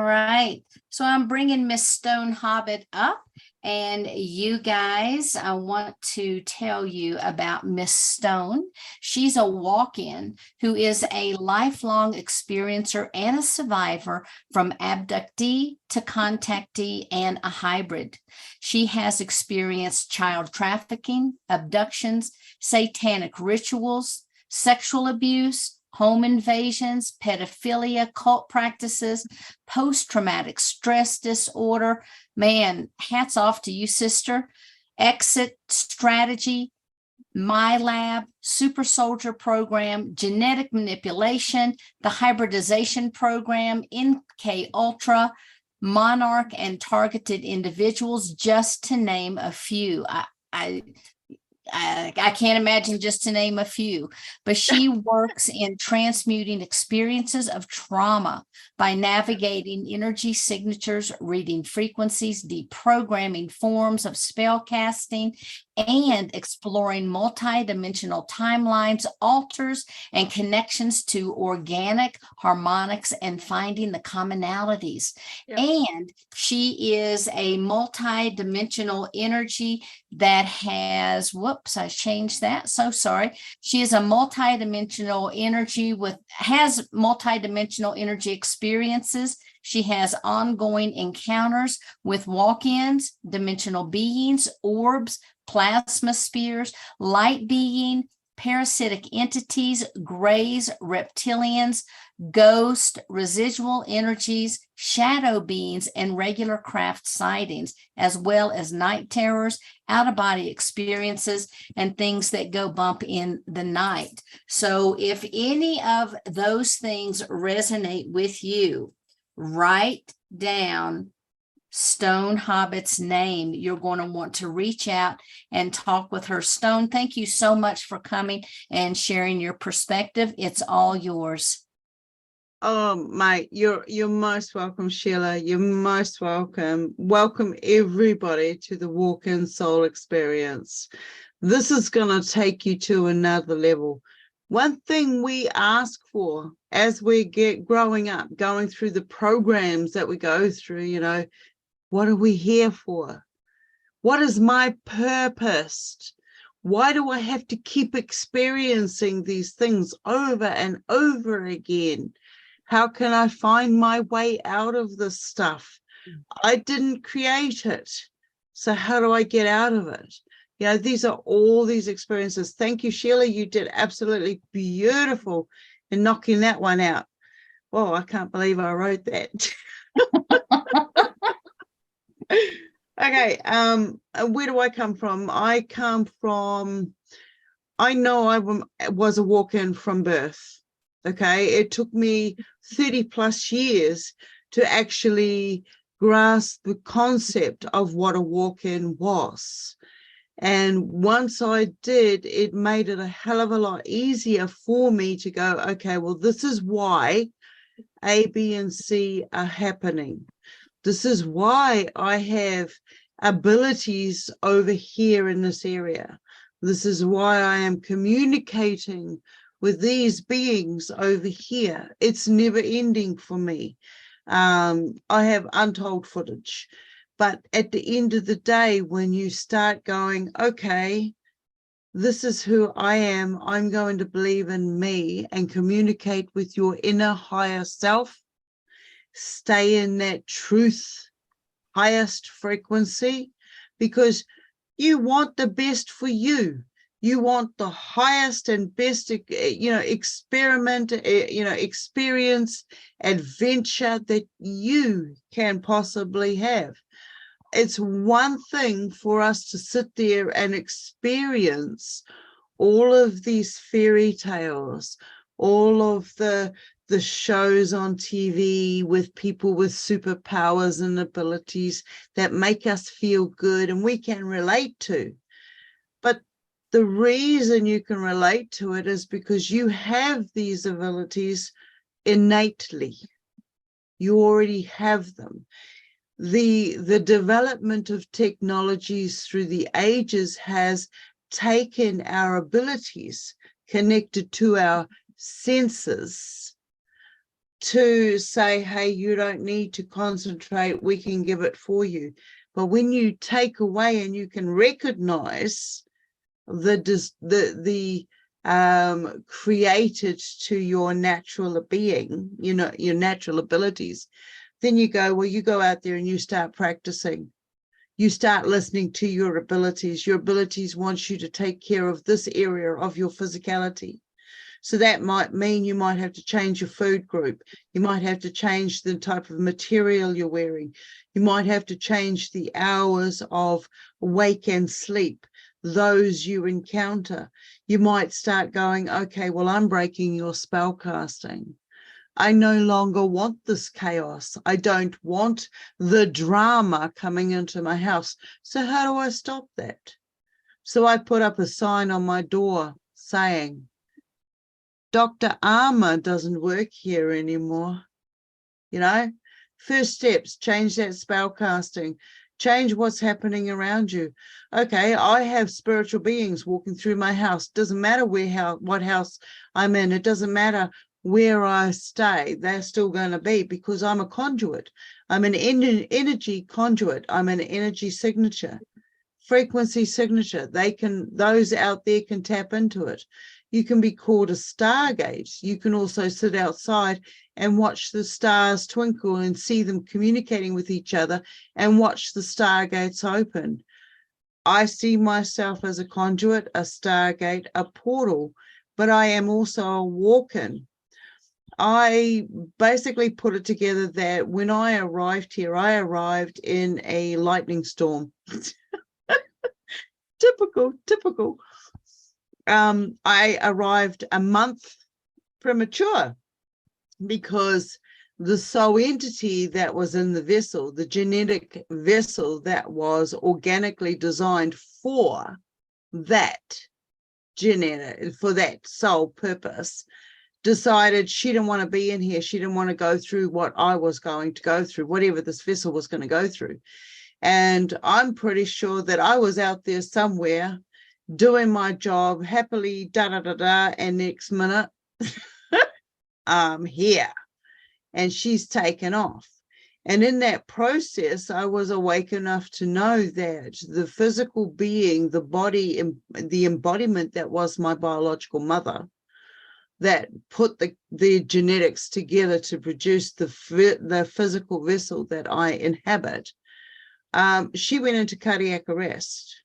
All right. So I'm bringing Miss Stone Hobbit up, and you guys, I want to tell you about Miss Stone. She's a walk-in who is a lifelong experiencer and a survivor from abductee to contactee and a hybrid. She has experienced child trafficking, abductions, satanic rituals, sexual abuse, home invasions, pedophilia, cult practices, post-traumatic stress disorder. Man, hats off to you, sister. Exit strategy, My Lab, Super Soldier Program, genetic manipulation, the hybridization program, NK Ultra, Monarch, and targeted individuals, just to name a few. I can't imagine, just to name a few, but she works in transmuting experiences of trauma by navigating energy signatures, reading frequencies, deprogramming forms of spell casting, and exploring multidimensional timelines, alters, and connections to organic harmonics and finding the commonalities. Yep. And she is a multidimensional energy that has, whoops, I changed that. So sorry. She is a multidimensional energy has multidimensional energy experiences. She has ongoing encounters with walk-ins, dimensional beings, orbs, plasma spheres, light being, parasitic entities, grays, reptilians, ghost, residual energies, shadow beings, and regular craft sightings, as well as night terrors, out-of-body experiences, and things that go bump in the night. So if any of those things resonate with you, write down Stone Hobbit's name. You're going to want to reach out and talk with her. Stone, thank you so much for coming and sharing your perspective. It's all yours. Oh, mate, you're most welcome, Sheila. You're most welcome. Welcome everybody to the Walk-In Soul Experience. This is going to take you to another level. One thing we ask for as we get growing up, going through the programs that we go through, you know, what are we here for? What is my purpose? Why do I have to keep experiencing these things over and over again? How can I find my way out of this stuff? I didn't create it. So how do I get out of it? You know, these are all these experiences. Thank you, Sheila. You did absolutely beautiful in knocking that one out. Whoa, I can't believe I wrote that. Okay, where do I come from? I know I was a walk-in from birth. Okay, it took me 30 plus years to actually grasp the concept of what a walk-in was. And once I did, it made it a hell of a lot easier for me to go, okay, well, this is why A, B, and C are happening. This is why I have abilities over here in this area. This is why I am communicating with these beings over here. It's never ending for me. I have untold footage. But at the end of the day, when you start going, okay, this is who I am, I'm going to believe in me and communicate with your inner higher self, stay in that truth, highest frequency, because you want the best for you. You want the highest and best, experiment, experience, adventure that you can possibly have. It's one thing for us to sit there and experience all of these fairy tales, all of the shows on TV with people with superpowers and abilities that make us feel good and we can relate to. But the reason you can relate to it is because you have these abilities innately. You already have them. The development of technologies through the ages has taken our abilities connected to our senses, to say, hey, you don't need to concentrate, we can give it for you. But when you take away and you can recognize the created to your natural being, you know, your natural abilities, then you go, well, you go out there and you start practicing. You start listening to your abilities. Your abilities want you to take care of this area of your physicality. So that might mean you might have to change your food group. You might have to change the type of material you're wearing. You might have to change the hours of wake and sleep, those you encounter. You might start going, okay, well, I'm breaking your spell casting. I no longer want this chaos. I don't want the drama coming into my house. So how do I stop that? So I put up a sign on my door saying, Dr. Armour doesn't work here anymore. You know, first steps, change that spell casting, change what's happening around you. Okay, I have spiritual beings walking through my house. Doesn't matter what house I'm in. It doesn't matter where I stay. They're still going to be, because I'm a conduit. I'm an energy conduit. I'm an energy signature, frequency signature. Those out there can tap into it. You can be called a stargate. You can also sit outside and watch the stars twinkle and see them communicating with each other and watch the stargates open. I see myself as a conduit, a stargate, a portal, but I am also a walk-in. I basically put it together that when I arrived here, I arrived in a lightning storm. Typical. I arrived a month premature because the soul entity that was in the vessel, the genetic vessel that was organically designed for that for that soul purpose, decided she didn't want to be in here. She didn't want to go through what I was going to go through, whatever this vessel was going to go through. And I'm pretty sure that I was out there somewhere doing my job happily, and next minute, I'm here. And she's taken off. And in that process, I was awake enough to know that the physical being, the body, the embodiment that was my biological mother, that put the genetics together to produce the physical vessel that I inhabit, she went into cardiac arrest.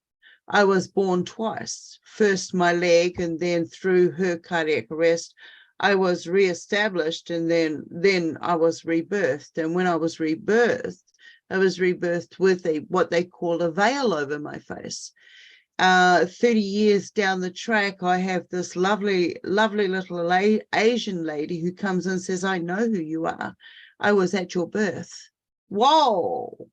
I was born twice, first my leg, and then through her cardiac arrest, I was reestablished, and then I was rebirthed. And when I was rebirthed with what they call a veil over my face. 30 years down the track, I have this lovely little Asian lady who comes and says, I know who you are. I was at your birth. Whoa.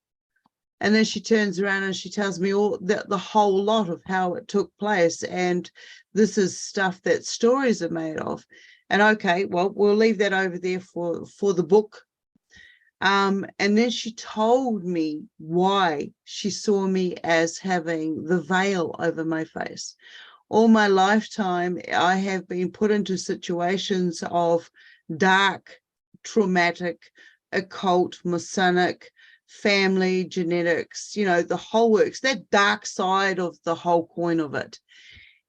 And then she turns around and she tells me all the whole lot of how it took place. And this is stuff that stories are made of. And okay, well, we'll leave that over there for the book. And then she told me why she saw me as having the veil over my face. All my lifetime, I have been put into situations of dark, traumatic, occult, Masonic, family, genetics, you know, the whole works, that dark side of the whole coin of it.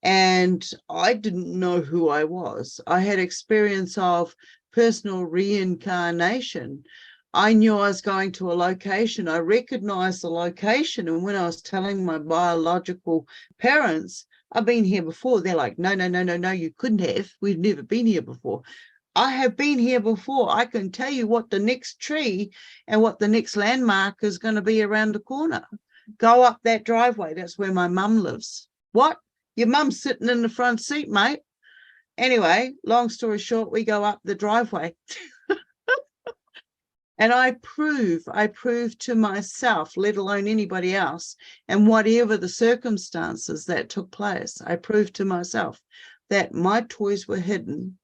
And I didn't know who I was. I had experience of personal reincarnation. I knew I was going to a location. I recognized the location. And when I was telling my biological parents, I've been here before, they're like, no, you couldn't have. We've never been here before. I have been here before. I can tell you what the next tree and what the next landmark is going to be around the corner. Go up that driveway. That's where my mum lives. What? Your mum's sitting in the front seat, mate. Anyway, long story short, we go up the driveway. And I prove to myself, let alone anybody else, and whatever the circumstances that took place, I proved to myself that my toys were hidden.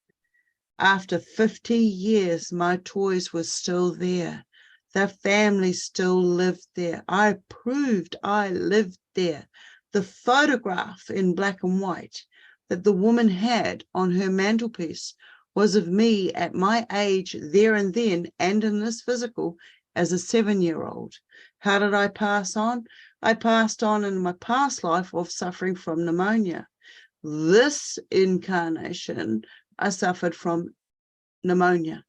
After 50 years, my toys were still there. The family still lived there. I proved I lived there. The photograph in black and white that the woman had on her mantelpiece was of me at my age there and then, and in this physical, as a 7-year-old. How did I pass on? I passed on in my past life of suffering from pneumonia. This incarnation, I suffered from pneumonia.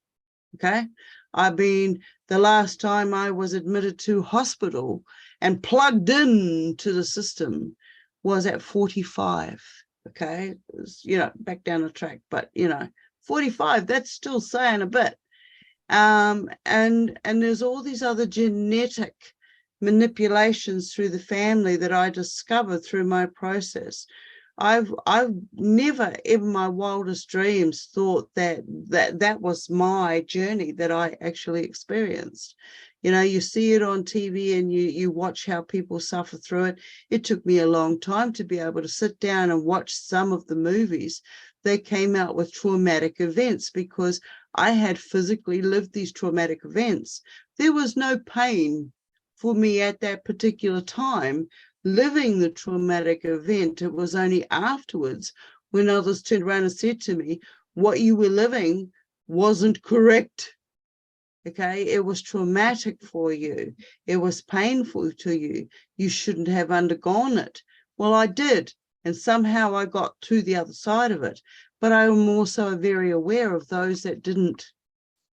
Okay. The last time I was admitted to hospital and plugged in to the system was at 45. Okay. It was, back down the track, but 45, that's still saying a bit. And there's all these other genetic manipulations through the family that I discovered through my process. I've never in my wildest dreams thought that was my journey that I actually experienced. You see it on TV and you watch how people suffer through it. It took me a long time to be able to sit down and watch some of the movies that came out with traumatic events, because I had physically lived these traumatic events. There was no pain for me at that particular time living the traumatic event. It was only afterwards when others turned around and said to me, what you were living wasn't correct. Okay, it was traumatic for you. It was painful to you. You shouldn't have undergone it. Well, I did. And somehow I got to the other side of it. But I am also very aware of those that didn't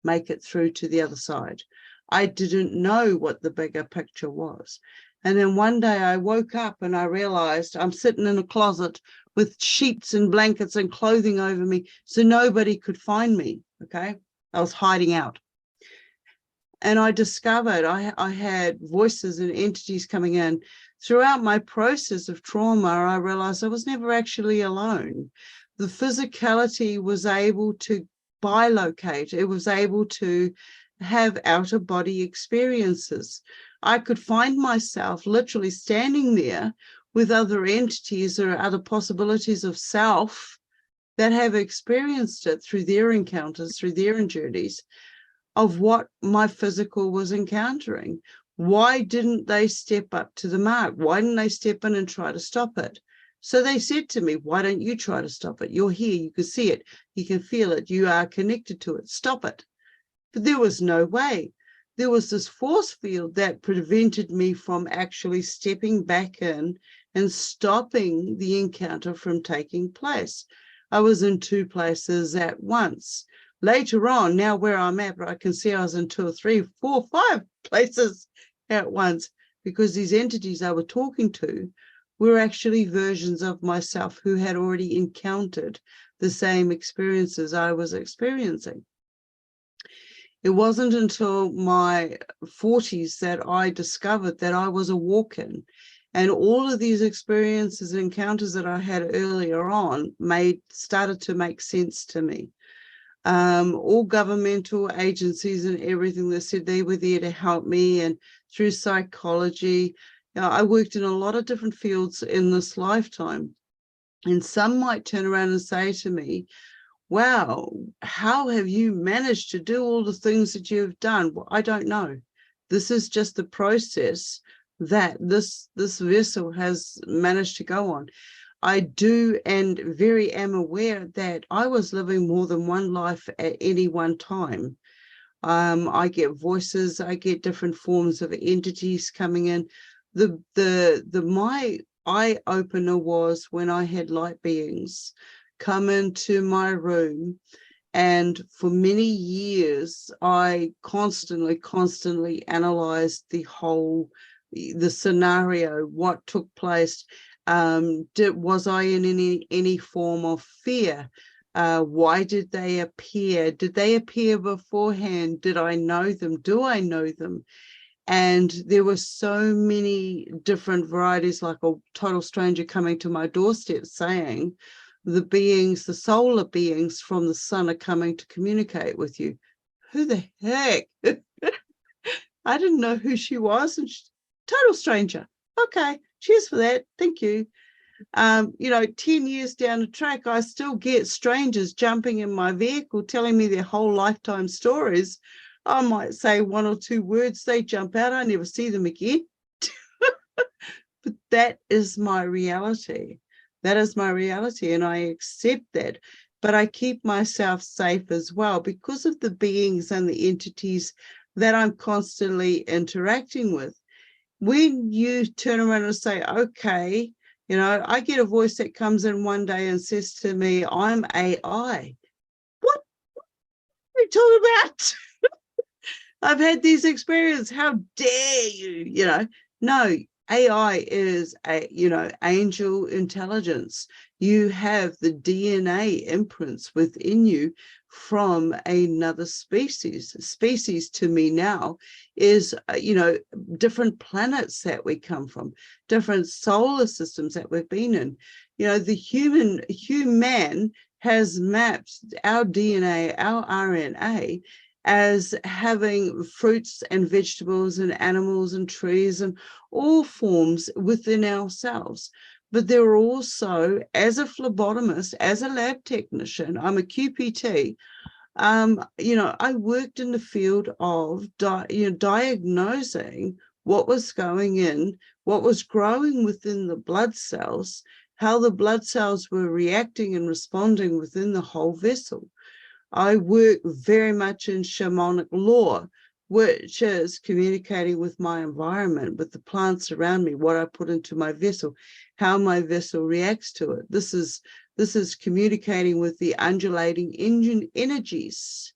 make it through to the other side. I didn't know what the bigger picture was. And then one day I woke up and I realized I'm sitting in a closet with sheets and blankets and clothing over me, so nobody could find me. Okay, I was hiding out. And I discovered I had voices and entities coming in. Throughout my process of trauma, I realized I was never actually alone. The physicality was able to bilocate. It was able to have out-of-body experiences. I could find myself literally standing there with other entities or other possibilities of self that have experienced it through their encounters, through their journeys, of what my physical was encountering. Why didn't they step up to the mark? Why didn't they step in and try to stop it? So they said to me, why don't you try to stop it? You're here, you can see it, you can feel it, you are connected to it, stop it. But there was no way. There was this force field that prevented me from actually stepping back in and stopping the encounter from taking place. I was in 2 places at once. Later on, now where I'm at, I can see I was in 2 or 3, 4, 5 places at once, because these entities I was talking to were actually versions of myself who had already encountered the same experiences I was experiencing. It wasn't until my 40s that I discovered that I was a walk-in, and all of these experiences and encounters that I had earlier on started to make sense to me. All governmental agencies and everything, that said they were there to help me, and through psychology, I worked in a lot of different fields in this lifetime. And some might turn around and say to me, wow, how have you managed to do all the things that you've done? Well, I don't know. This is just the process that this vessel has managed to go on. I do and very am aware that I was living more than one life at any one time. I get voices, I get different forms of entities coming in. My eye opener was when I had light beings come into my room, and for many years I constantly analyzed the scenario, what took place. Was I in any form of fear? Why did they appear? Did they appear beforehand? Did I know them? Do I know them? And there were so many different varieties, like a total stranger coming to my doorstep saying, the solar beings from the sun are coming to communicate with you. Who the heck? I didn't know who she was, and total stranger. Okay, cheers for that. Thank you. 10 years down the track, I still get strangers jumping in my vehicle, telling me their whole lifetime stories. I might say 1 or 2 words, they jump out, I never see them again. But that is my reality. That is my reality, and I accept that. but I keep myself safe as well because of the beings and the entities that I'm constantly interacting with. When you turn around and say, okay, you know, I get a voice that comes in one day and says to me, I'm AI. What are you talking about? I've had these experiences. How dare you? You know, no, AI is a, you know, angel intelligence. You have the DNA imprints within you from another species. Species to me now is, you know, different planets that we come from, different solar systems that we've been in. You know, the human has mapped our DNA, our RNA, as having fruits and vegetables and animals and trees and all forms within ourselves. But there are also, as a phlebotomist, as a lab technician, I'm a QPT, you know, I worked in the field of diagnosing what was going in, what was growing within the blood cells, how the blood cells were reacting and responding within the whole vessel. I work very much in shamanic law, which is communicating with my environment, with the plants around me, what I put into my vessel, how my vessel reacts to it. This is communicating with the undulating energies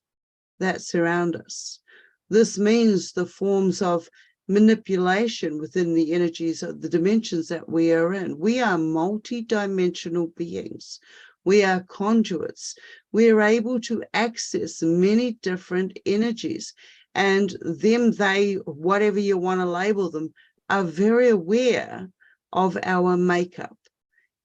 that surround us. This means the forms of manipulation within the energies of the dimensions that we are in. We are multi-dimensional beings. We are conduits. We are able to access many different energies, and them, they, whatever you want to label them, are very aware of our makeup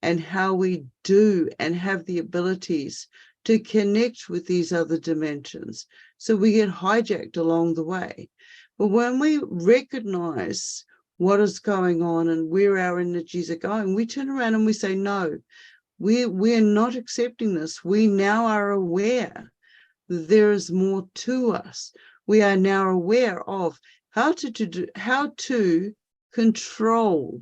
and how we do and have the abilities to connect with these other dimensions. So we get hijacked along the way. But when we recognize what is going on and where our energies are going, we turn around and we say, no, we're not accepting this. We now are aware that there is more to us. We are now aware of how to control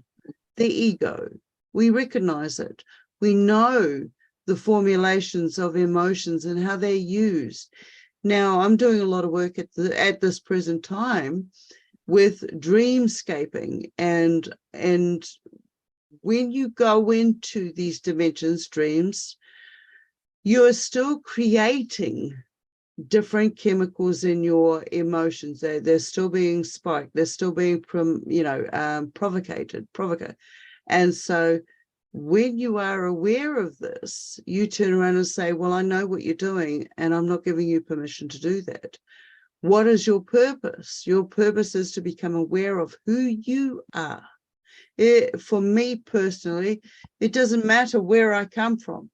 the ego. We recognize it. We know the formulations of emotions and how they're used. Now, I'm doing a lot of work at this present time with dreamscaping, and when you go into these dimensions, dreams, you're still creating different chemicals in your emotions. They're still being spiked. They're still being, provoked. And so when you are aware of this, you turn around and say, well, I know what you're doing, and I'm not giving you permission to do that. What is your purpose? Your purpose is to become aware of who you are. For me personally, it doesn't matter where I come from,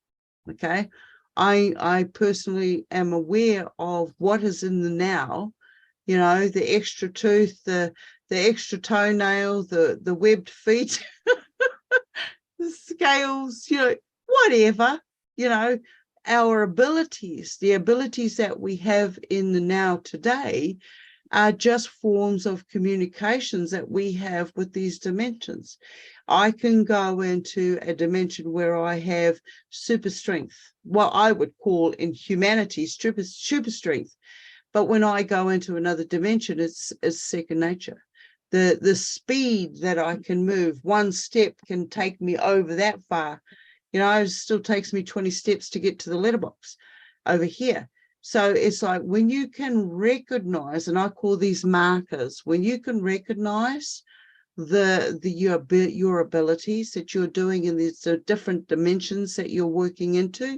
okay? I personally am aware of what is in the now, you know, the extra tooth, the extra toenail, the webbed feet, the scales, you know, whatever, you know, our abilities, the abilities that we have in the now today are just forms of communications that we have with these dimensions. I can go into a dimension where I have super strength, what I would call in humanity super strength. But when I go into another dimension, it's second nature. The speed that I can move, one step can take me over that far. You know, it still takes me 20 steps to get to the letterbox over here. So it's like when you can recognize, and I call these markers, when you can recognize your abilities that you're doing in these different dimensions that you're working into.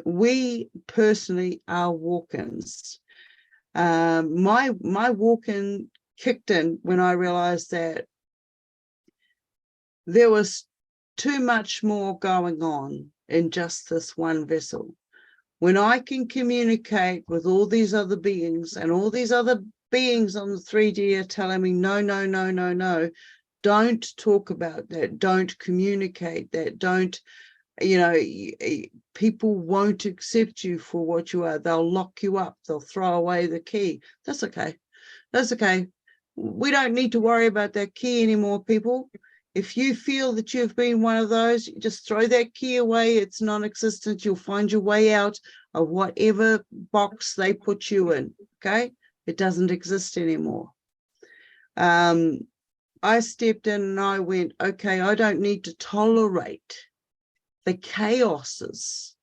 We personally are walk-ins. My walk-in kicked in when I realized that there was too much more going on in just this one vessel. When I can communicate with all these other beings, and all these other beings on the 3D are telling me, no, no, no, no, no, don't talk about that, don't communicate that, don't, you know, people won't accept you for what you are. They'll lock you up, they'll throw away the key. That's okay. That's okay. We don't need to worry about that key anymore, people. If you feel that you've been one of those, just throw that key away. It's non-existent. You'll find your way out of whatever box they put you in, okay? It doesn't exist anymore. I stepped in and I went, okay, I don't need to tolerate the chaoses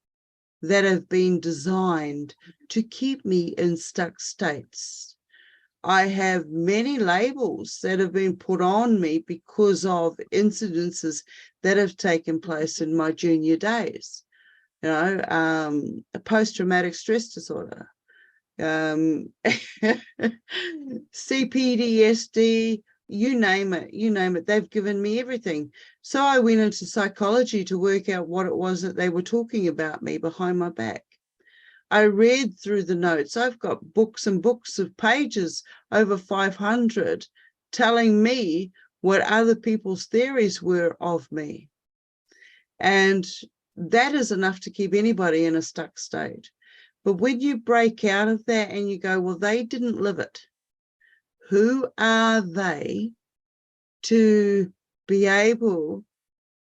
that have been designed to keep me in stuck states. I have many labels that have been put on me because of incidences that have taken place in my junior days. You know, a post-traumatic stress disorder, CPTSD, you name it, they've given me everything. So I went into psychology to work out what it was that they were talking about me behind my back. I read through the notes. I've got books and books of pages, over 500, telling me what other people's theories were of me. And that is enough to keep anybody in a stuck state. But when you break out of that and you go, well, they didn't live it. Who are they to be able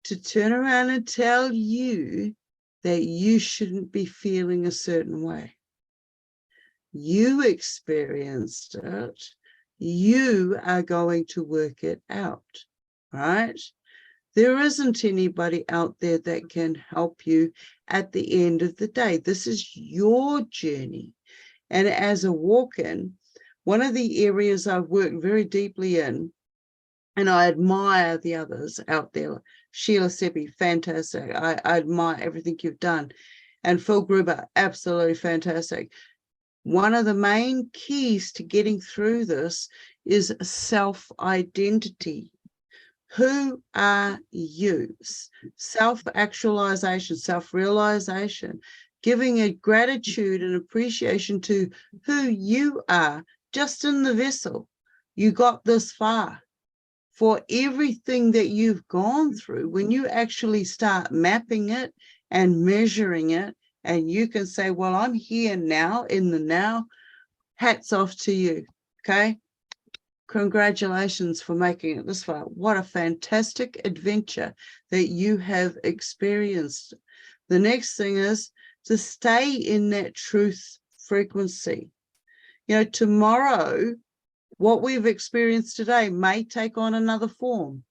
to turn around and tell you that you shouldn't be feeling a certain way? You experienced it. You are going to work it out, right? There isn't anybody out there that can help you at the end of the day. This is your journey. And as a walk-in, one of the areas I've worked very deeply in, and I admire the others out there, Sheila Seppi, fantastic. I admire everything you've done. And Phil Gruber, absolutely fantastic. One of the main keys to getting through this is self-identity. Who are you? Self-actualization, self-realization, giving a gratitude and appreciation to who you are, just in the vessel. You got this far. For everything that you've gone through, when you actually start mapping it and measuring it, and you can say, well, I'm here now, in the now, hats off to you, okay? Congratulations for making it this far. What a fantastic adventure that you have experienced. The next thing is to stay in that truth frequency. You know, tomorrow, what we've experienced today may take on another form.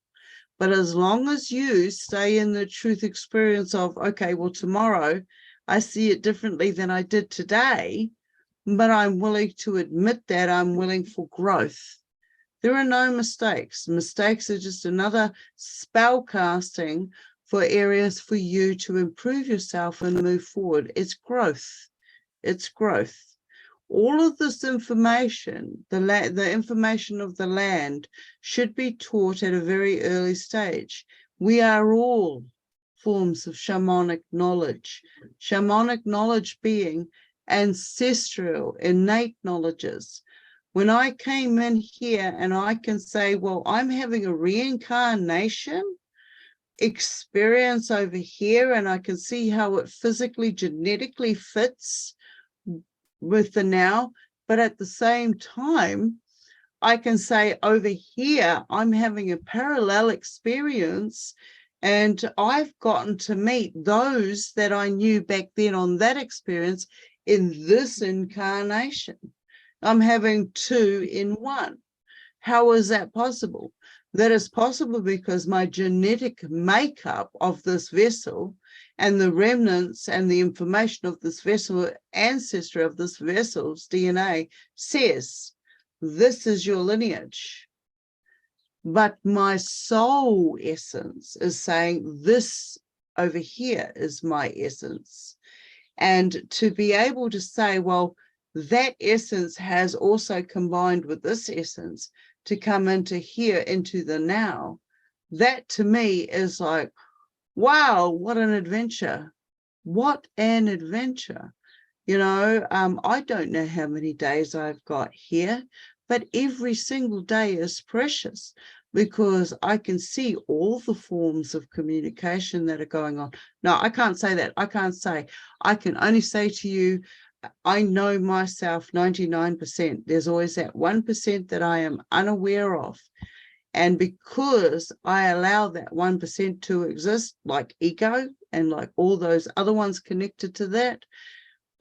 But as long as you stay in the truth experience of, okay, well, tomorrow I see it differently than I did today, but I'm willing to admit that, I'm willing for growth. There are no mistakes. Mistakes are just another spell casting for areas for you to improve yourself and move forward. It's growth. It's growth. All of this information, the information of the land, should be taught at a very early stage. We are all forms of shamanic knowledge being ancestral, innate knowledges. When I came in here and I can say, well, I'm having a reincarnation experience over here, and I can see how it physically, genetically fits with the now, but at the same time, I can say over here, I'm having a parallel experience, and I've gotten to meet those that I knew back then on that experience in this incarnation. I'm having two in one. How is that possible? That is possible because my genetic makeup of this vessel and the remnants and the information of this vessel, ancestry of this vessel's DNA, says, this is your lineage. But my soul essence is saying, this over here is my essence. And to be able to say, well, that essence has also combined with this essence to come into here, into the now, that to me is like, wow, what an adventure. What an adventure. You know, I don't know how many days I've got here, but every single day is precious because I can see all the forms of communication that are going on. No, I can't say that. I can't say. I can only say to you, I know myself 99%. There's always that 1% that I am unaware of. And because I allow that 1% to exist, like ego and like all those other ones connected to that,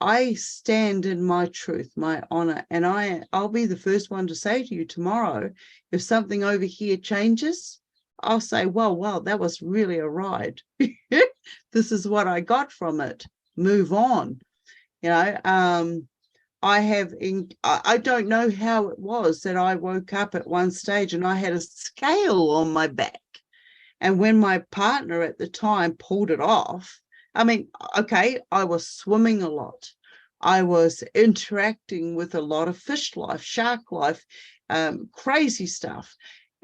I stand in my truth, my honor, and I'll be the first one to say to you tomorrow, if something over here changes, I'll say, well, wow, that was really a ride. This is what I got from it. Move on. You know, I don't know how it was that I woke up at one stage and I had a scale on my back. And when my partner at the time pulled it off, I mean, okay, I was swimming a lot. I was interacting with a lot of fish life, shark life, crazy stuff.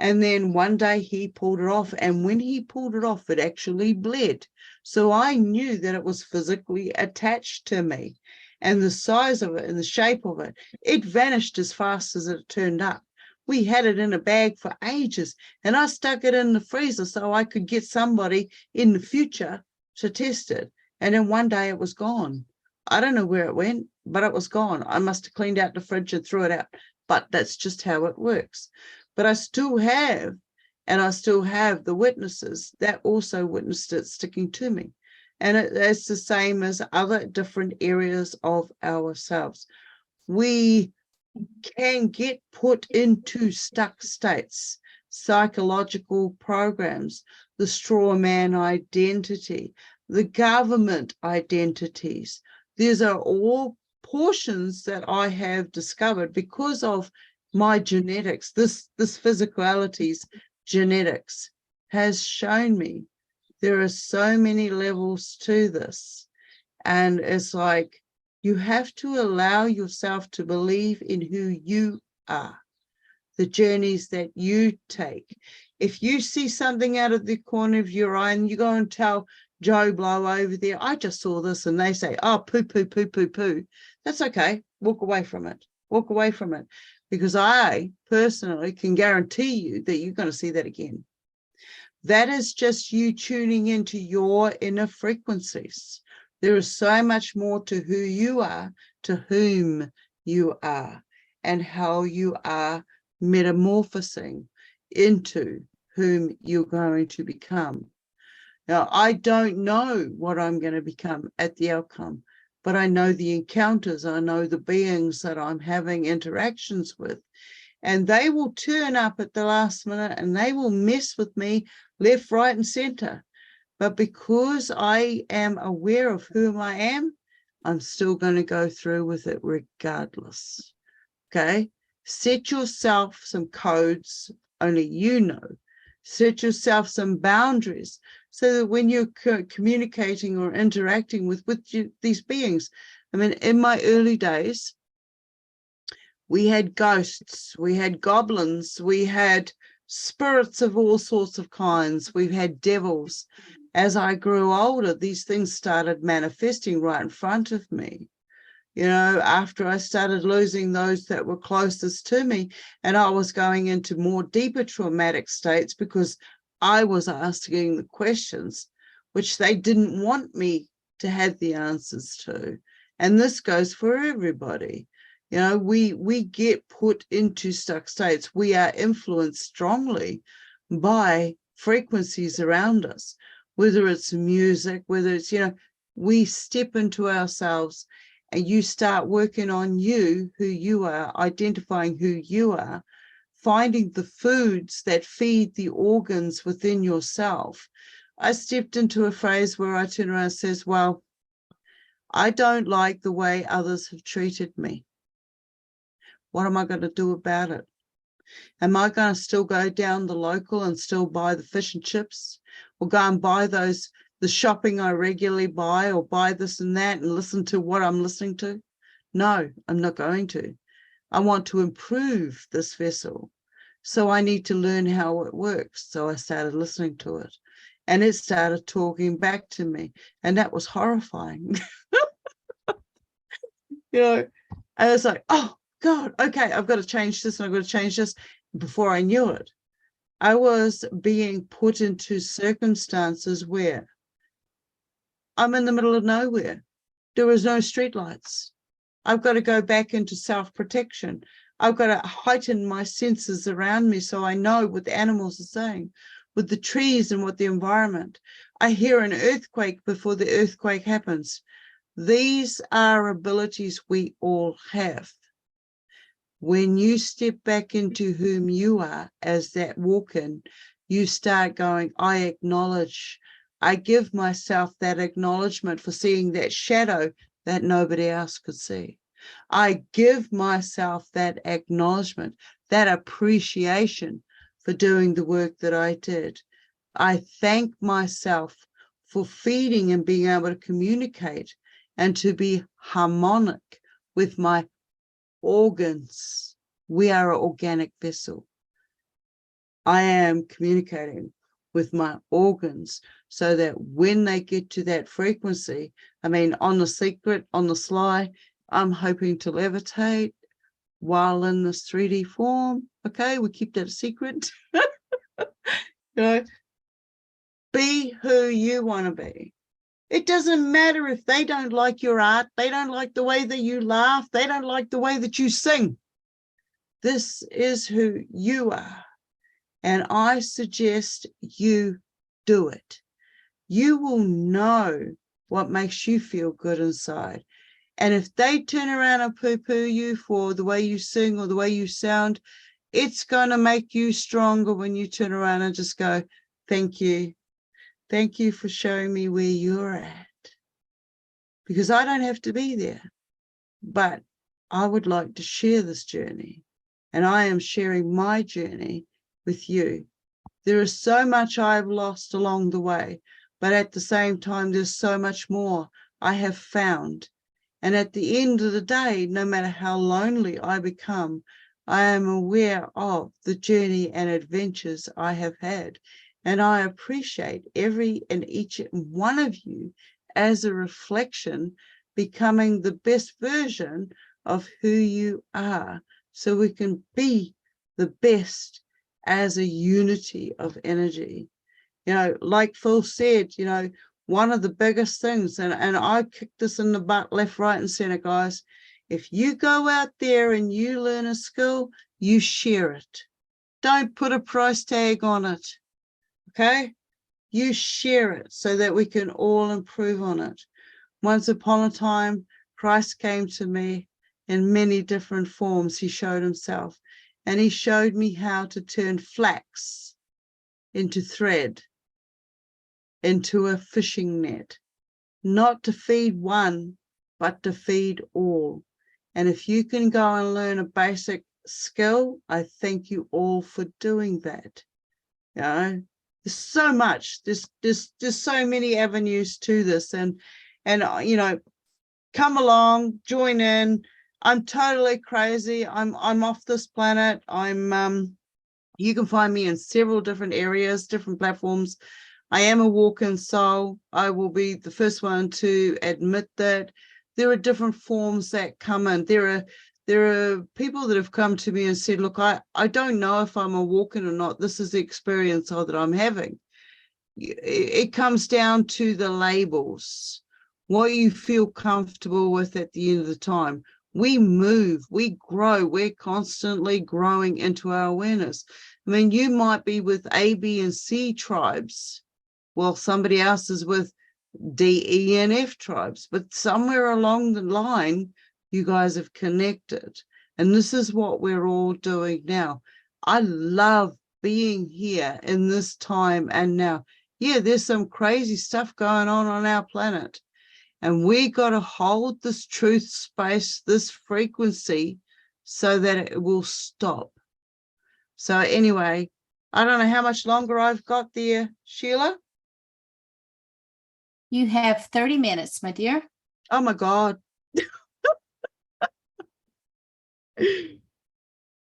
And then one day he pulled it off. And when he pulled it off, it actually bled. So I knew that it was physically attached to me. And the size of it and the shape of it, it vanished as fast as it turned up. We had it in a bag for ages, and I stuck it in the freezer so I could get somebody in the future to test it. And then one day it was gone. I don't know where it went, but it was gone. I must have cleaned out the fridge and threw it out, but that's just how it works. But I still have the witnesses that also witnessed it sticking to me. And it's the same as other different areas of ourselves. We can get put into stuck states, psychological programs, the straw man identity, the government identities. These are all portions that I have discovered because of my genetics. This physicality's genetics has shown me there are so many levels to this. And it's like, you have to allow yourself to believe in who you are, the journeys that you take. If you see something out of the corner of your eye and you go and tell Joe Blow over there, I just saw this, and they say, oh, poo, poo, poo, poo, poo. That's okay. Walk away from it. Walk away from it. Because I personally can guarantee you that you're going to see that again. That is just you tuning into your inner frequencies. There is so much more to who you are, to whom you are, and how you are metamorphosing into whom you're going to become. Now, I don't know what I'm going to become at the outcome, but I know the encounters, I know the beings that I'm having interactions with, and they will turn up at the last minute and they will mess with me left, right, and center. But because I am aware of whom I am, I'm still going to go through with it regardless. Okay? Set yourself some codes, only you know. Set yourself some boundaries so that when you're communicating or interacting with these beings, I mean, in my early days, we had ghosts, we had goblins, we had spirits of all sorts of kinds, we've had devils. As I grew older, these things started manifesting right in front of me. You know, after I started losing those that were closest to me, and I was going into more deeper traumatic states because I was asking the questions which they didn't want me to have the answers to. And this goes for everybody. You know, we get put into stuck states. We are influenced strongly by frequencies around us, whether it's music, whether it's, you know, we step into ourselves and you start working on you, who you are, identifying who you are, finding the foods that feed the organs within yourself. I stepped into a phase where I turn around and says, well, I don't like the way others have treated me. What am I going to do about it? Am I going to still go down the local and still buy the fish and chips, or go and buy the shopping I regularly buy, or buy this and that and listen to what I'm listening to? No, I'm not going to. I want to improve this vessel. So I need to learn how it works. So I started listening to it, and it started talking back to me. And that was horrifying. You know, I was like, oh God, okay, I've got to change this and I've got to change this. Before I knew it, I was being put into circumstances where I'm in the middle of nowhere. There was no streetlights. I've got to go back into self-protection. I've got to heighten my senses around me so I know what the animals are saying, with the trees and what the environment. I hear an earthquake before the earthquake happens. These are abilities we all have. When you step back into whom you are as that walk-in, you start going, I acknowledge, I give myself that acknowledgement for seeing that shadow that nobody else could see. I give myself that acknowledgement, that appreciation for doing the work that I did. I thank myself for feeding and being able to communicate and to be harmonic with my organs. We are an organic vessel. I am communicating with my organs so that when they get to that frequency, I mean, on the secret, on the sly, I'm hoping to levitate while in this 3D form. Okay, we keep that a secret. Be who you want to be. It doesn't matter if they don't like your art, they don't like the way that you laugh, they don't like the way that you sing. This is who you are. And I suggest you do it. You will know what makes you feel good inside. And if they turn around and poo-poo you for the way you sing or the way you sound, it's going to make you stronger when you turn around and just go, thank you. Thank you for showing me where you're at. Because I don't have to be there. But I would like to share this journey. And I am sharing my journey with you. There is so much I've lost along the way, but at the same time, there's so much more I have found. And at the end of the day, no matter how lonely I become, I am aware of the journey and adventures I have had. And I appreciate every and each one of you as a reflection, becoming the best version of who you are, so we can be the best as a unity of energy. You know, like Phil said, you know, one of the biggest things, and I kicked this in the butt left, right, and center, guys. If you go out there and you learn a skill, you share it. Don't put a price tag on it. Okay? You share it so that we can all improve on it. Once upon a time, Christ came to me in many different forms. He showed himself, and he showed me how to turn flax into thread, into a fishing net, not to feed one, but to feed all. And if you can go and learn a basic skill, I thank you all for doing that. You know, there's so much, there's so many avenues to this, and you know, come along, join in. I'm totally crazy. I'm off this planet. You can find me in several different areas, different platforms. I am a walk-in soul. I will be the first one to admit that. There are different forms that come in. There are people that have come to me and said, look, I don't know if I'm a walk-in or not. This is the experience that I'm having. It comes down to the labels, what you feel comfortable with at the end of the time. We move, we grow, we're constantly growing into our awareness. I mean, you might be with A, B, and C tribes, while somebody else is with D, E, and F tribes, but somewhere along the line, you guys have connected. And this is what we're all doing now. I love being here in this time and now. Yeah, there's some crazy stuff going on our planet. And we got to hold this truth space, this frequency, so that it will stop. So anyway, I don't know how much longer I've got there, Sheila. You have 30 minutes, my dear. Oh my God.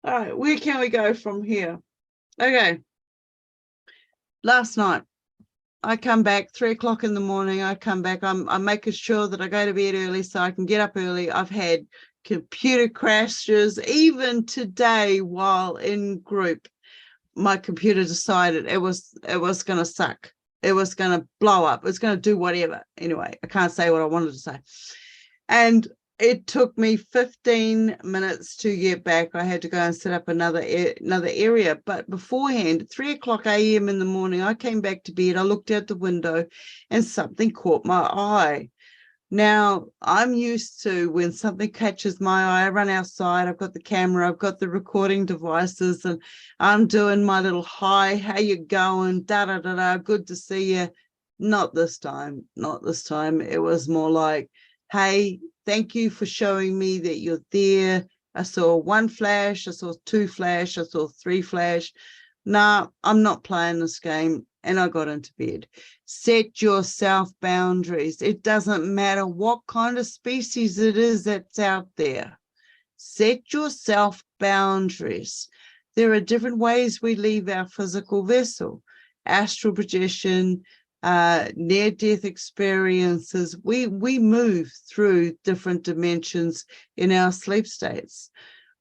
All right, where can we go from here? Okay. Last night, I come back 3 o'clock in the morning. I come back. I'm making sure that I go to bed early so I can get up early. I've had computer crashes. Even today, while in group, my computer decided it was going to suck. It was going to blow up. It's going to do whatever. Anyway, I can't say what I wanted to say. And It took me 15 minutes to get back. I had to go and set up another area. But beforehand, at 3 o'clock a.m. in the morning, I came back to bed. I looked out the window and something caught my eye. Now, I'm used to when something catches my eye, I run outside, I've got the camera, I've got the recording devices, and I'm doing my little hi, how you going, da-da-da-da, good to see you. Not this time, not this time. It was more like, hey, thank you for showing me that you're there. I saw one flash, I saw two flash, I saw three flash. Nah, I'm not playing this game. And I got into bed. Set yourself boundaries. It doesn't matter what kind of species it is that's out there. Set yourself boundaries. There are different ways we leave our physical vessel. Astral projection, near-death experiences. We move through different dimensions in our sleep states.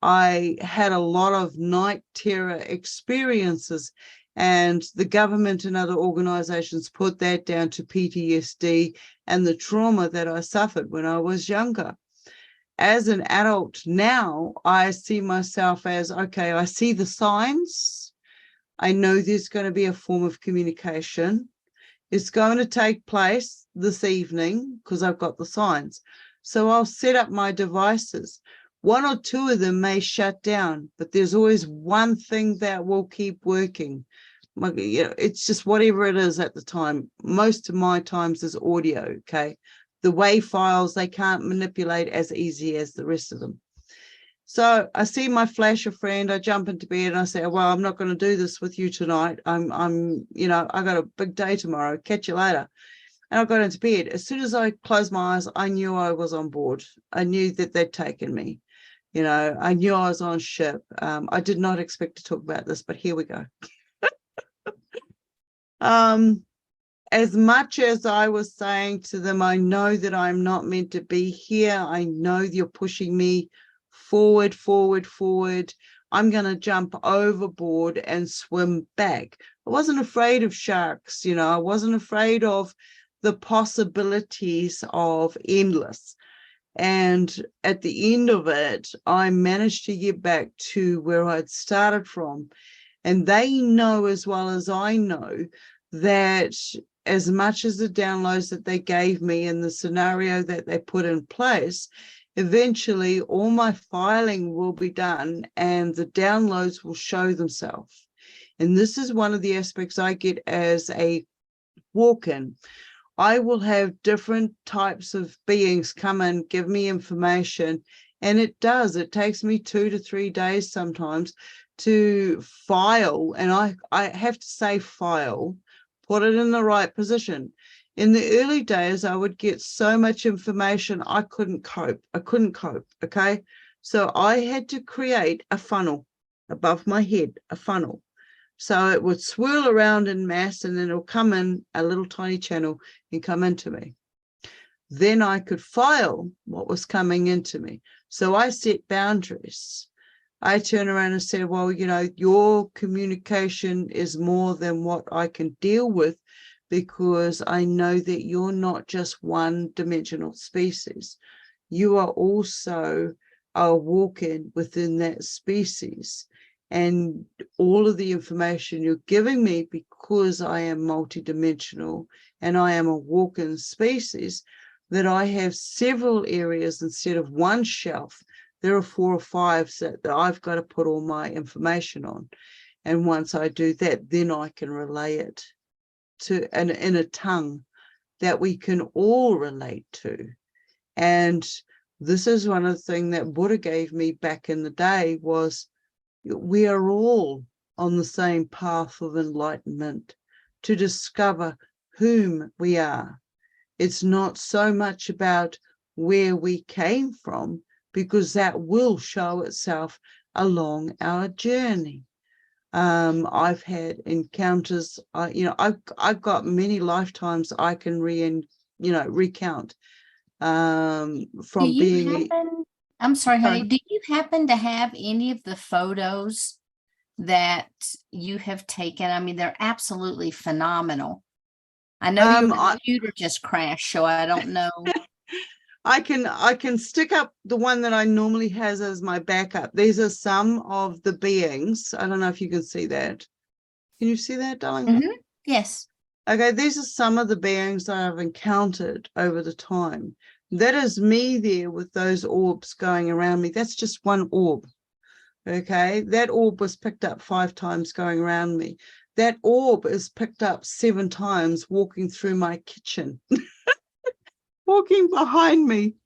I had a lot of night terror experiences, and the government and other organizations put that down to PTSD and the trauma that I suffered when I was younger. As an adult now, I see myself as, okay, I see the signs. I know there's going to be a form of communication. It's going to take place this evening because I've got the signs. So I'll set up my devices. One or two of them may shut down, but there's always one thing that will keep working. It's just whatever it is at the time. Most of my times is audio, okay? The WAV files, they can't manipulate as easy as the rest of them. So I see my flash of friend, I jump into bed and I say, well, I'm not going to do this with you tonight. I got a big day tomorrow. Catch you later. And I got into bed. As soon as I closed my eyes, I knew I was on board. I knew that they'd taken me. I knew I was on ship. I did not expect to talk about this, but here we go. As much as I was saying to them, I know that I'm not meant to be here. I know you're pushing me forward, forward, forward. I'm going to jump overboard and swim back. I wasn't afraid of sharks. I wasn't afraid of the possibilities of endless. And at the end of it, I managed to get back to where I'd started from. And they know as well as I know that as much as the downloads that they gave me in the scenario that they put in place, eventually all my filing will be done and the downloads will show themselves. And this is one of the aspects I get as a walk-in. I will have different types of beings come and give me information, and it takes me 2 to 3 days sometimes to file, and I have to say file, put it in the right position. In the early days, I would get so much information, I couldn't cope, okay? So I had to create a funnel above my head, a funnel. So it would swirl around in mass, and then it'll come in a little tiny channel and come into me. Then I could file what was coming into me. So I set boundaries. I turn around and say, well, your communication is more than what I can deal with, because I know that you're not just one-dimensional species. You are also a walk-in within that species. And all of the information you're giving me, because I am multidimensional and I am a walk-in species, that I have several areas instead of one shelf. There are 4 or 5 that I've got to put all my information on. And once I do that, then I can relay it in a tongue that we can all relate to. And this is one of the things that Buddha gave me back in the day, was we are all on the same path of enlightenment to discover whom we are. It's not so much about where we came from, because that will show itself along our journey. I've had encounters, I've got many lifetimes I can recount from being. I'm sorry, honey. Do you happen to have any of the photos that you have taken? I mean, they're absolutely phenomenal. I know your computer just crashed, so I don't know. I can stick up the one that I normally has as my backup. These are some of the beings. I don't know if you can see that. Can you see that, darling? Mhm. Yes. Okay, these are some of the beings that I've encountered over the time. That is me there with those orbs going around me. That's just one orb. Okay, that orb was picked up 5 times going around me. That orb is picked up 7 times walking through my kitchen, walking behind me.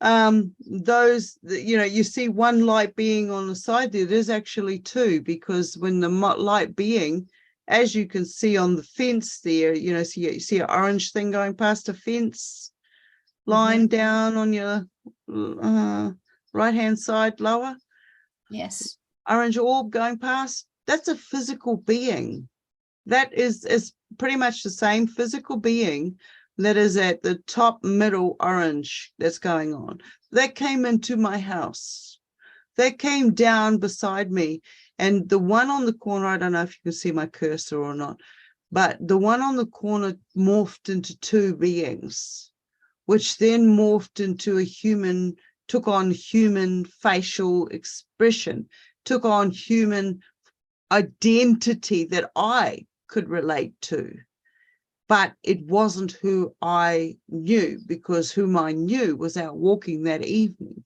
Those, you know, you see one light being on the side there. There's actually 2, because when the light being, as you can see on the fence there, you know, so you see an orange thing going past a fence line down on your right hand side lower. Yes. Orange orb going past, that's a physical being. That is pretty much the same physical being that is at the top middle orange that's going on. That came into my house. That came down beside me. And the one on the corner, I don't know if you can see my cursor or not, but the one on the corner morphed into 2 beings, which then morphed into a human, took on human facial expression, took on human identity that I could relate to. But it wasn't who I knew, because whom I knew was out walking that evening.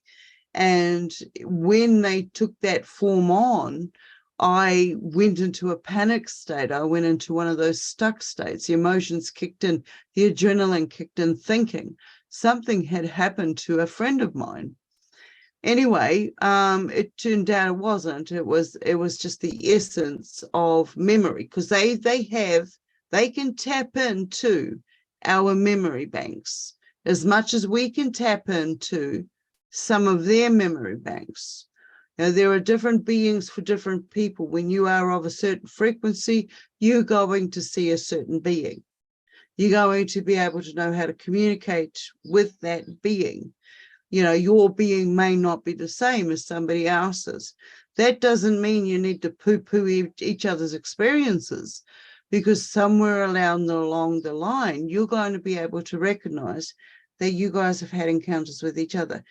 And when they took that form on, I went into a panic state. I went into one of those stuck states. The emotions kicked in, the adrenaline kicked in, thinking something had happened to a friend of mine. Anyway, it turned out it wasn't. It was just the essence of memory, because they can tap into our memory banks as much as we can tap into some of their memory banks. Now, there are different beings for different people. When you are of a certain frequency, you're going to see a certain being. You're going to be able to know how to communicate with that being. You know, your being may not be the same as somebody else's. That doesn't mean you need to poo-poo each other's experiences, because somewhere along the line, you're going to be able to recognize that you guys have had encounters with each other.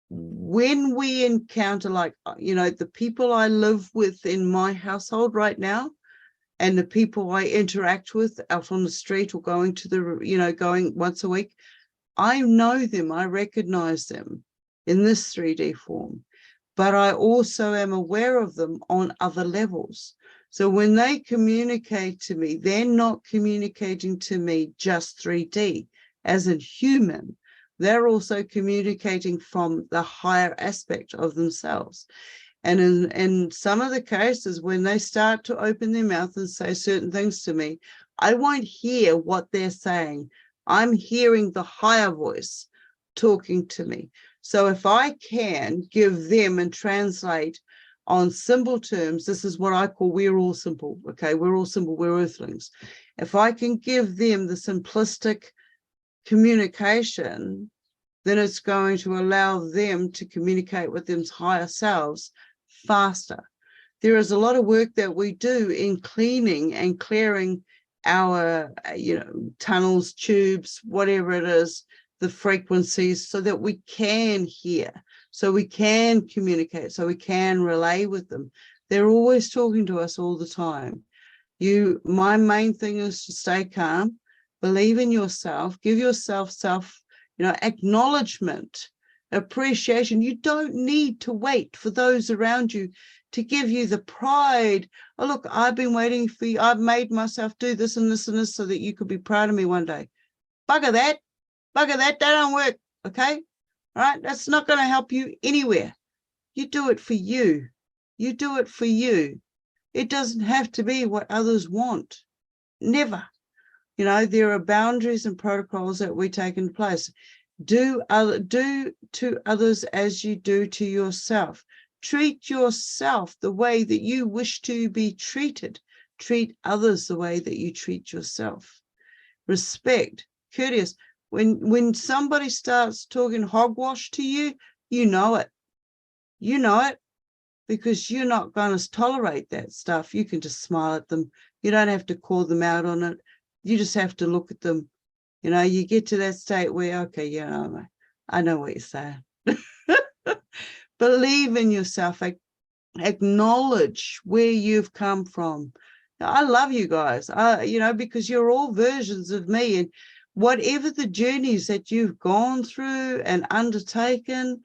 When we encounter, like, you know, the people I live with in my household right now, and the people I interact with out on the street or going to the, you know, going once a week, I know them, I recognize them in this 3D form, but I also am aware of them on other levels. So when they communicate to me, they're not communicating to me just 3D as a human. They're also communicating from the higher aspect of themselves. And in some of the cases, when they start to open their mouth and say certain things to me, I won't hear what they're saying. I'm hearing the higher voice talking to me. So if I can give them and translate on simple terms, this is what I call we're all simple. Okay, we're all simple, we're earthlings. If I can give them the simplistic communication, then it's going to allow them to communicate with them's higher selves faster. There is a lot of work that we do in cleaning and clearing our, you know, tunnels, tubes, whatever it is, the frequencies, so that we can hear, so we can communicate, so we can relay with them. They're always talking to us all the time. My main thing is to stay calm, believe in yourself, give yourself acknowledgement, appreciation. You don't need to wait for those around you to give you the pride. Oh, look, I've been waiting for you. I've made myself do this and this and this so that you could be proud of me one day. Bugger that. That don't work. Okay. All right. That's not going to help you anywhere. You do it for you. You do it for you. It doesn't have to be what others want. Never. You know, there are boundaries and protocols that we take into place. Do to others as you do to yourself. Treat yourself the way that you wish to be treated. Treat others the way that you treat yourself. Respect, courteous. When somebody starts talking hogwash to you, you know it. You know it, because you're not going to tolerate that stuff. You can just smile at them. You don't have to call them out on it. You just have to look at them. You know, you get to that state where, okay, yeah, I know what you're saying. Believe in yourself. Acknowledge where you've come from. I love you guys, because you're all versions of me, and whatever the journeys that you've gone through and undertaken,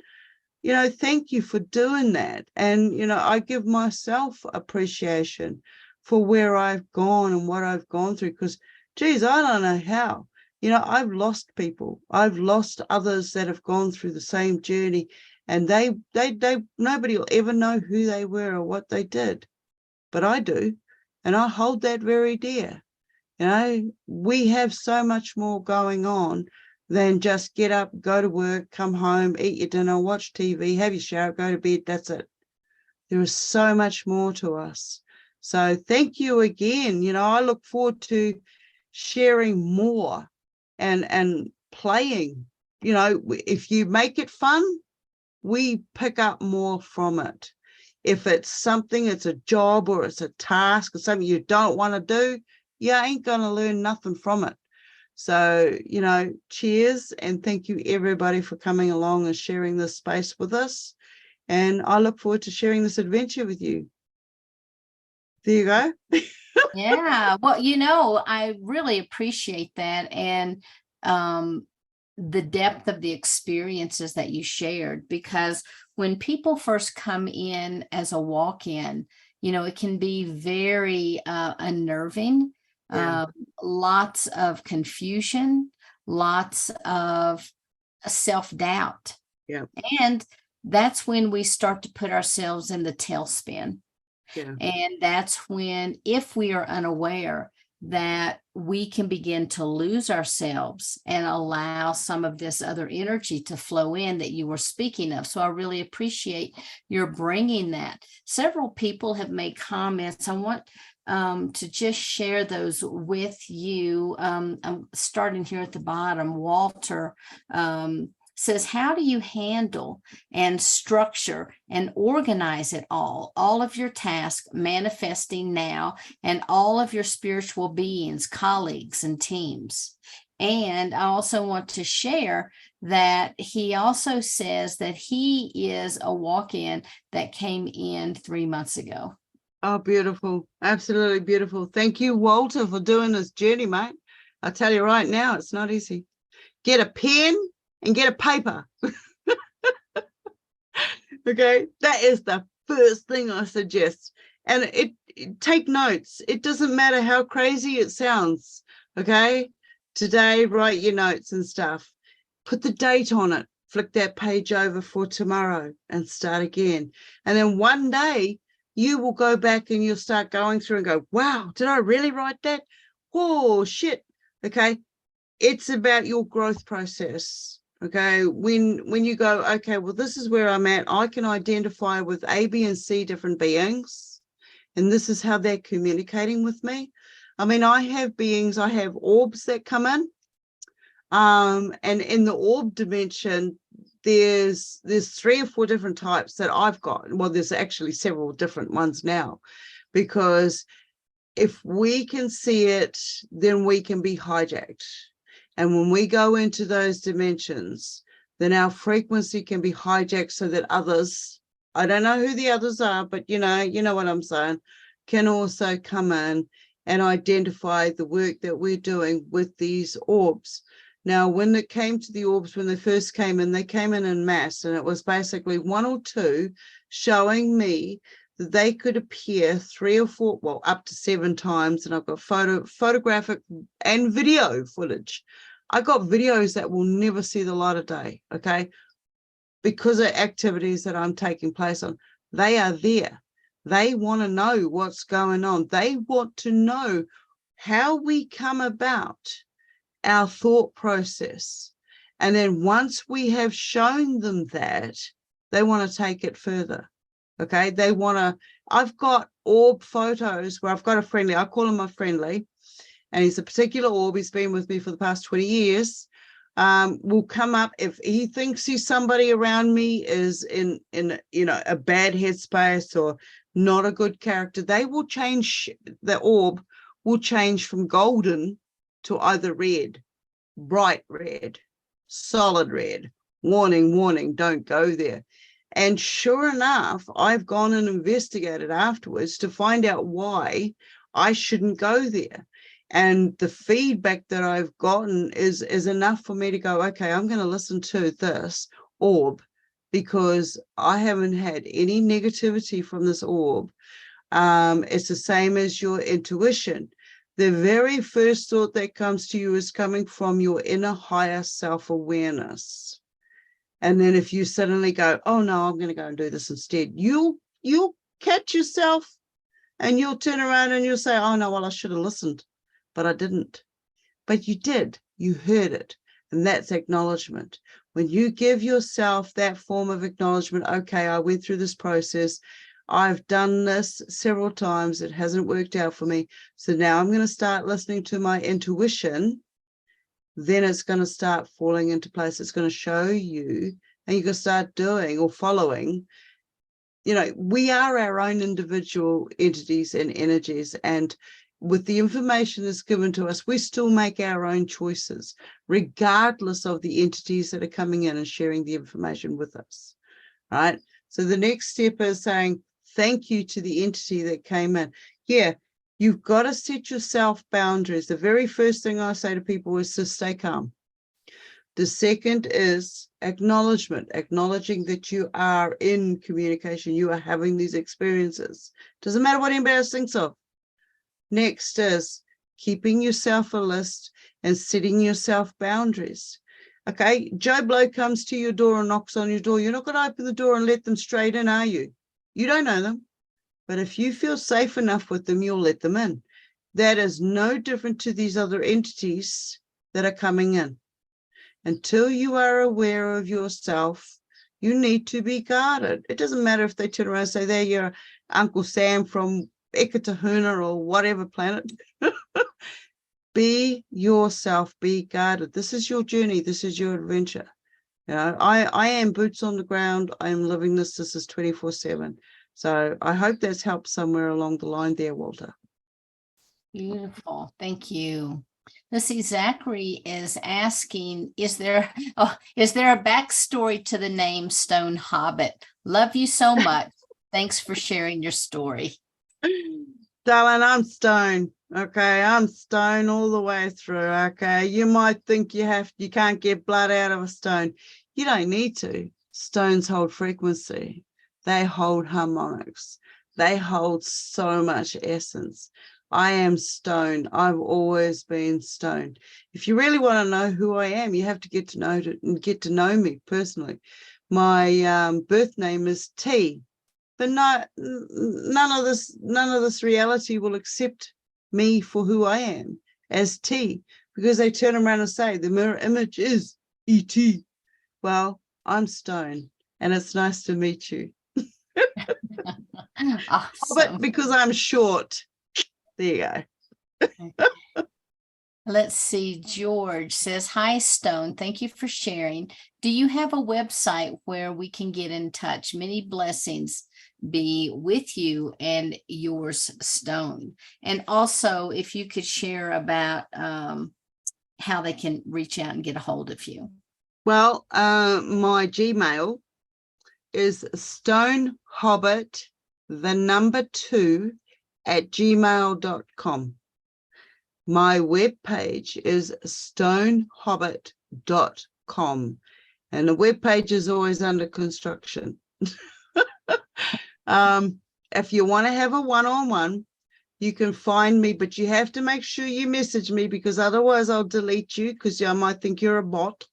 thank you for doing that. And, I give myself appreciation for where I've gone and what I've gone through, because, geez, I don't know how. I've lost people. I've lost others that have gone through the same journey, and they nobody will ever know who they were or what they did, but I do, and I hold that very dear. We have so much more going on than just get up, go to work, come home, eat your dinner, watch TV, have your shower, go to bed. That's it. There is so much more to us. So thank you again. I look forward to sharing more and playing. If you make it fun, we pick up more from it. If it's something, it's a job or it's a task or something you don't want to do, you ain't going to learn nothing from it. So, cheers, and thank you everybody for coming along and sharing this space with us. And I look forward to sharing this adventure with you. There you go. Yeah. Well, I really appreciate that. And the depth of the experiences that you shared, because when people first come in as a walk-in, it can be very unnerving. Yeah. Lots of confusion, lots of self-doubt. Yeah. And that's when we start to put ourselves in the tailspin. Yeah. And that's when, if we are unaware, that we can begin to lose ourselves and allow some of this other energy to flow in that you were speaking of. So I really appreciate your bringing that. Several people have made comments. I want to just share those with you. I'm starting here at the bottom. Walter says, how do you handle and structure and organize it all of your tasks manifesting now, and all of your spiritual beings, colleagues, and teams? And I also want to share that he also says that he is a walk-in that came in 3 months ago. Oh, beautiful. Absolutely beautiful. Thank you, Walter, for doing this journey, mate. I tell you right now, it's not easy. Get a pen and get a paper. Okay, that is the first thing I suggest. And take notes. It doesn't matter how crazy it sounds. Okay, today write your notes and stuff. Put the date on it. Flick that page over for tomorrow and start again. And then one day you will go back and you'll start going through and go, wow, did I really write that? Oh, shit. Okay, it's about your growth process. Okay, when you go, okay, well, this is where I'm at. I can identify with A, B, and C different beings, and this is how they're communicating with me. I mean, I have beings, I have orbs that come in, and in the orb dimension, there's 3 or 4 different types that I've got. Well, there's actually several different ones now, because if we can see it, then we can be hijacked. And when we go into those dimensions, then our frequency can be hijacked so that others, I don't know who the others are, but you know what I'm saying, can also come in and identify the work that we're doing with these orbs. Now, when it came to the orbs, when they first came in, they came in mass, and it was basically 1 or 2 showing me that they could appear 3 or 4, well, up to 7 times. And I've got photographic and video footage. I got videos that will never see the light of day, okay? Because of activities that I'm taking place on. They are there. They want to know what's going on. They want to know how we come about our thought process. And then once we have shown them that, they want to take it further. Okay, they want to, I've got orb photos where I've got a friendly, I call him my friendly, and he's a particular orb. He's been with me for the past 20 years. Will come up if he thinks he's somebody around me is in a bad headspace or not a good character. They will change, the orb will change from golden to either red, bright red, solid red, warning, warning, don't go there. And sure enough, I've gone and investigated afterwards to find out why I shouldn't go there. And the feedback that I've gotten is enough for me to go, okay, I'm going to listen to this orb, because I haven't had any negativity from this orb. It's the same as your intuition. The very first thought that comes to you is coming from your inner higher self-awareness. And then if you suddenly go, oh no, I'm going to go and do this instead, you'll catch yourself and you'll turn around and you'll say, oh no, well, I should have listened, but I didn't. But you did, you heard it. And that's acknowledgement. When you give yourself that form of acknowledgement, okay, I went through this process, I've done this several times, it hasn't worked out for me, so now I'm going to start listening to my intuition. Then it's going to start falling into place. It's going to show you, and you can start doing or following. You know, we are our own individual entities and energies, and with the information that's given to us, we still make our own choices, regardless of the entities that are coming in and sharing the information with us, right? So the next step is saying thank you to the entity that came in. Yeah, you've got to set yourself boundaries. The very first thing I say to people is to stay calm. The second is acknowledgement, acknowledging that you are in communication, you are having these experiences. Doesn't matter what anybody else thinks of. Next is keeping yourself a list and setting yourself boundaries. Okay, Joe Blow comes to your door and knocks on your door. You're not going to open the door and let them straight in, are you? You don't know them. But if you feel safe enough with them, you'll let them in. That is no different to these other entities that are coming in. Until you are aware of yourself, you need to be guarded. It doesn't matter if they turn around and say, there, you're Uncle Sam from Ekatahuna or whatever planet. Be yourself, be guarded. This is your journey. This is your adventure. You know, I am boots on the ground. I am living this. This is 24/7. So I hope that's helped somewhere along the line there, Walter. Beautiful. Thank you. Let's see, Zachary is asking, is there a backstory to the name Stone Hobbit? Love you so much. Thanks for sharing your story. Darling, I'm stone. Okay, I'm stone all the way through. Okay, you might think you can't get blood out of a stone. You don't need to. Stones hold frequency. They hold harmonics. They hold so much essence. I am stone. I've always been stone. If you really want to know who I am, you have to get to know me personally. My birth name is T, but none of this reality will accept me for who I am as T, because they turn around and say the mirror image is ET. Well, I'm stone, and it's nice to meet you. Awesome. But because I'm short. There you go. Let's see. George says, hi, Stone. Thank you for sharing. Do you have a website where we can get in touch? Many blessings be with you and yours, Stone. And also, if you could share about how they can reach out and get a hold of you. Well, my Gmail is stonehobbit, 2 @gmail.com. My webpage is stonehobbit.com, and the webpage is always under construction. If you want to have a one-on-one, you can find me, but you have to make sure you message me, because otherwise I'll delete you, because I might think you're a bot.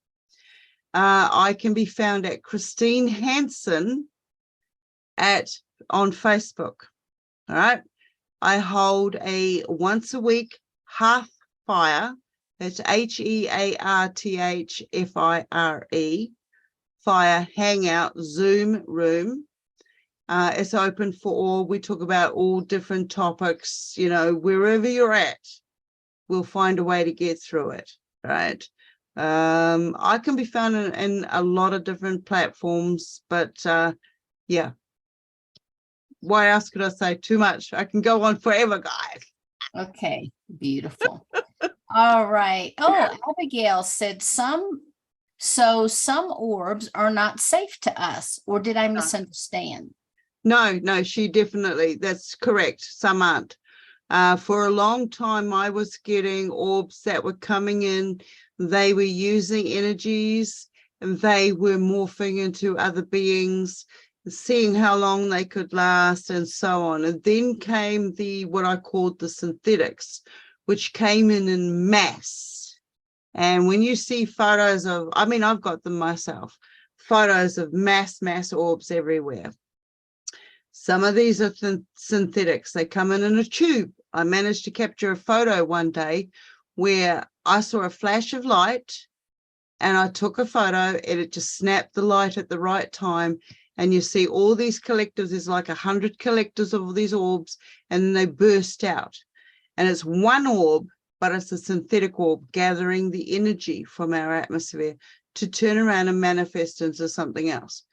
I can be found at Christine Hansen on Facebook. All right. I hold a once a week hearth fire. That's HEARTHFIRE fire hangout Zoom room. It's open for all. We talk about all different topics. You know, wherever you're at, we'll find a way to get through it. Right. I can be found in a lot of different platforms, but yeah. Why else could I say? Too much. I can go on forever, guys. Okay, beautiful. All right. Oh, Abigail said some So some orbs are not safe to us, or did I misunderstand? No, she definitely, that's correct. Some aren't. For a long time, I was getting orbs that were coming in. They were using energies and they were morphing into other beings, seeing how long they could last and so on. And then came what I called the synthetics, which came in mass. And when you see photos of, I mean, I've got them myself, photos of mass orbs everywhere. Some of these are synthetics. They come in a tube. I managed to capture a photo one day where I saw a flash of light and I took a photo and it just snapped the light at the right time. And you see all these collectors, there's like 100 collectors of these orbs, and then they burst out. And it's one orb, but it's a synthetic orb gathering the energy from our atmosphere to turn around and manifest into something else.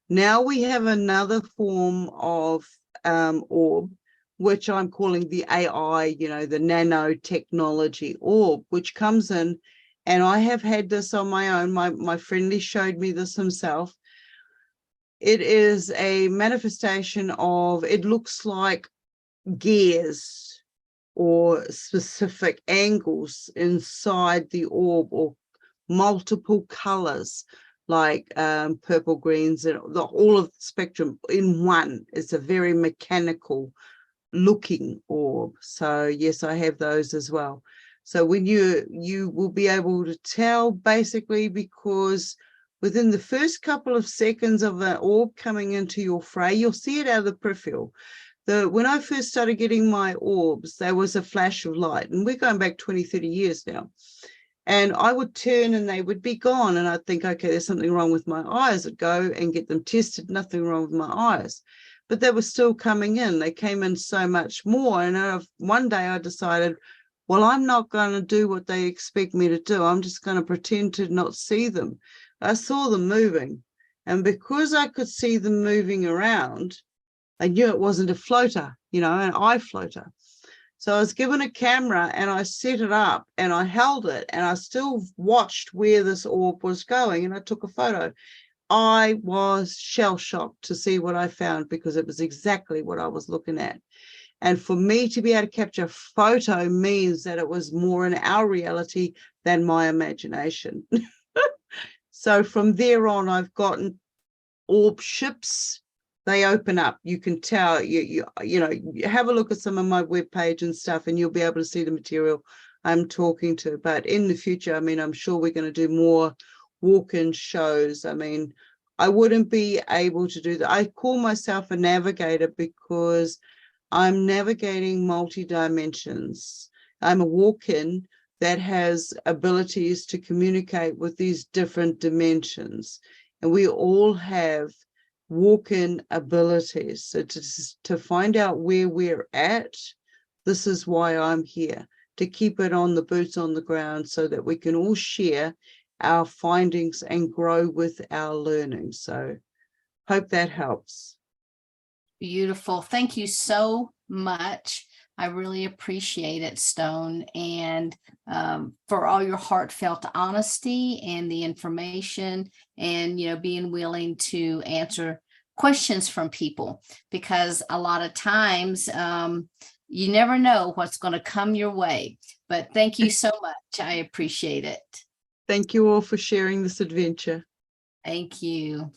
Now we have another form of orb, which I'm calling the AI, the nanotechnology orb, which comes in, and I have had this on my own. My friendly showed me this himself. It is a manifestation of, it looks like gears or specific angles inside the orb, or multiple colors, like purple, greens, and all of the spectrum in one. It's a very mechanical looking orb. So yes, I have those as well. So when you will be able to tell, basically, because within the first couple of seconds of an orb coming into your fray, you'll see it out of the peripheral. When I first started getting my orbs, there was a flash of light, and we're going back 20, 30 years now. And I would turn and they would be gone. And I'd think, okay, there's something wrong with my eyes. I'd go and get them tested, nothing wrong with my eyes. But they were still coming in. They came in so much more. And one day I decided, well, I'm not going to do what they expect me to do. I'm just going to pretend to not see them. I saw them moving. And because I could see them moving around, I knew it wasn't a floater, an eye floater. So I was given a camera and I set it up and I held it and I still watched where this orb was going, and I took a photo. I was shell-shocked to see what I found, because it was exactly what I was looking at. And for me to be able to capture a photo means that it was more in our reality than my imagination. So from there on, I've gotten orb ships. They open up. You can tell, you have a look at some of my webpage and stuff, and you'll be able to see the material I'm talking to. But in the future, I mean, I'm sure we're going to do more walk-in shows. I mean, I wouldn't be able to do that. I call myself a navigator because I'm navigating multi-dimensions. I'm a walk-in that has abilities to communicate with these different dimensions. And we all have walk-in abilities. So to find out where we're at, this is why I'm here, to keep it on the boots on the ground so that we can all share our findings and grow with our learning. So hope that helps. Beautiful. Thank you so much. I really appreciate it, Stone, and for all your heartfelt honesty and the information, and being willing to answer questions from people, because a lot of times you never know what's going to come your way. But thank you so much. I appreciate it. Thank you all for sharing this adventure. Thank you.